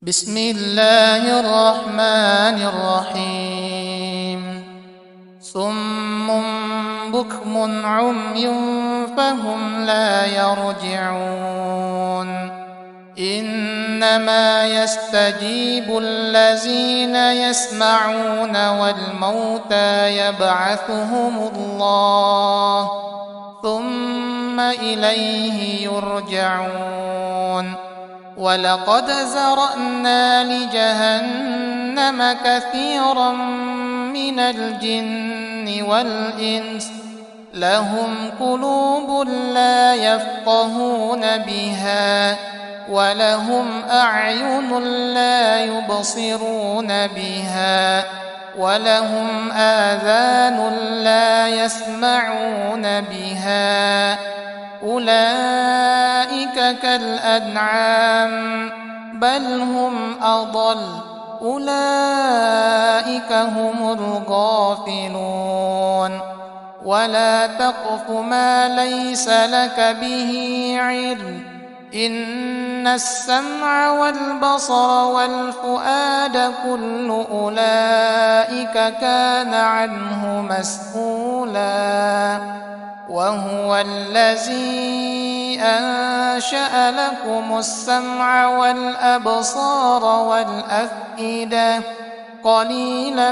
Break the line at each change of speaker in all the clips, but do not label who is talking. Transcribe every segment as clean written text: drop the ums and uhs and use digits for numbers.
بسم الله الرحمن الرحيم صم بكم عمي فهم لا يرجعون إنما يستجيب الذين يسمعون والموتى يبعثهم الله ثم إليه يرجعون ولقد زرأنا لجهنم كثيرا من الجن والإنس لهم قلوب لا يفقهون بها ولهم أعين لا يبصرون بها ولهم آذان لا يسمعون بها أولئك كالأنعام بل هم أضل أولئك هم الغافلون ولا تقف ما ليس لك به علم إن السمع والبصر والفؤاد كل أولئك كان عنه مسؤولا وهو الذي أنشأ لكم السمع والأبصار والأفئدة قليلا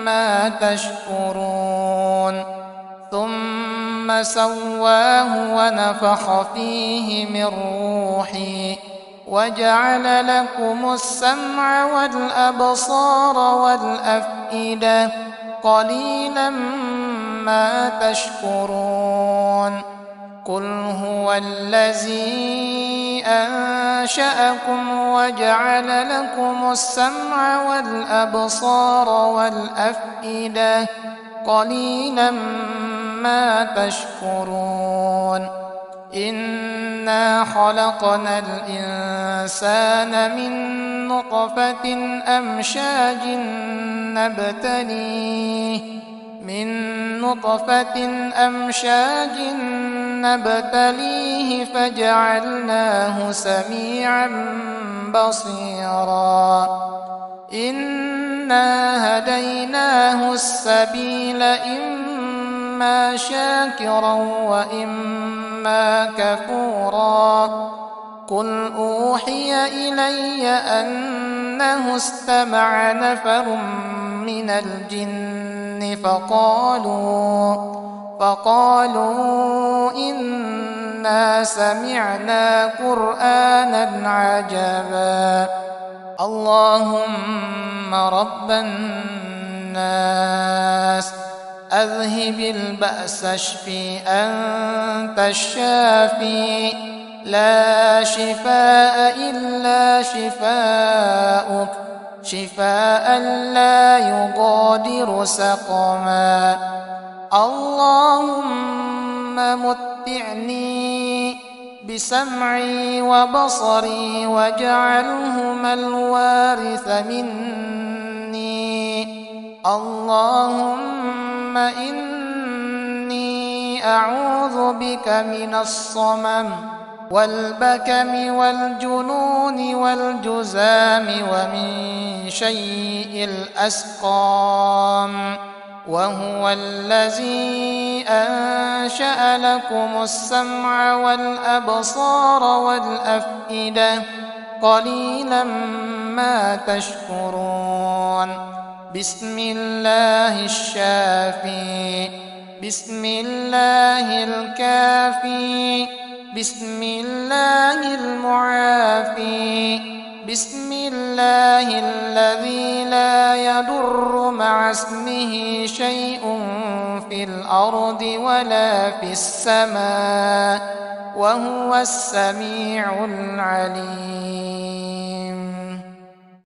ما تشكرون ثم سواه ونفخ فيه من روحي وجعل لكم السمع والأبصار والأفئدة قليلا ما تشكرون قل هو الذي أنشأكم وجعل لكم السمع والأبصار والأفئدة قليلا ما تشكرون إنا خلقنا الإنسان من نطفة أمشاج نبتليه فجعلناه سميعا بصيرا إنا هديناه السبيل إما شاكرا وإما كفورا قل أوحي إلي أنه استمع نفر من الجن فقالوا إنا سمعنا قرآنا عجبا اللهم رب الناس أذهب البأس اشفي أنت الشافي لا شفاء إلا شفاؤك شفاء لا يغادر سقما اللهم متعني بسمعي وبصري واجعلهما الوارث مني اللهم إني أعوذ بك من الصمم والبكم والجنون والجزام ومن شيء الأسقام وهو الذي أنشأ لكم السمع والأبصار والأفئدة قليلا ما تشكرون بسم الله الشافي بسم الله الكافي بسم الله المعافي بسم الله الذي لا يضر مع اسمه شيء في الأرض ولا في السماء وهو السميع العليم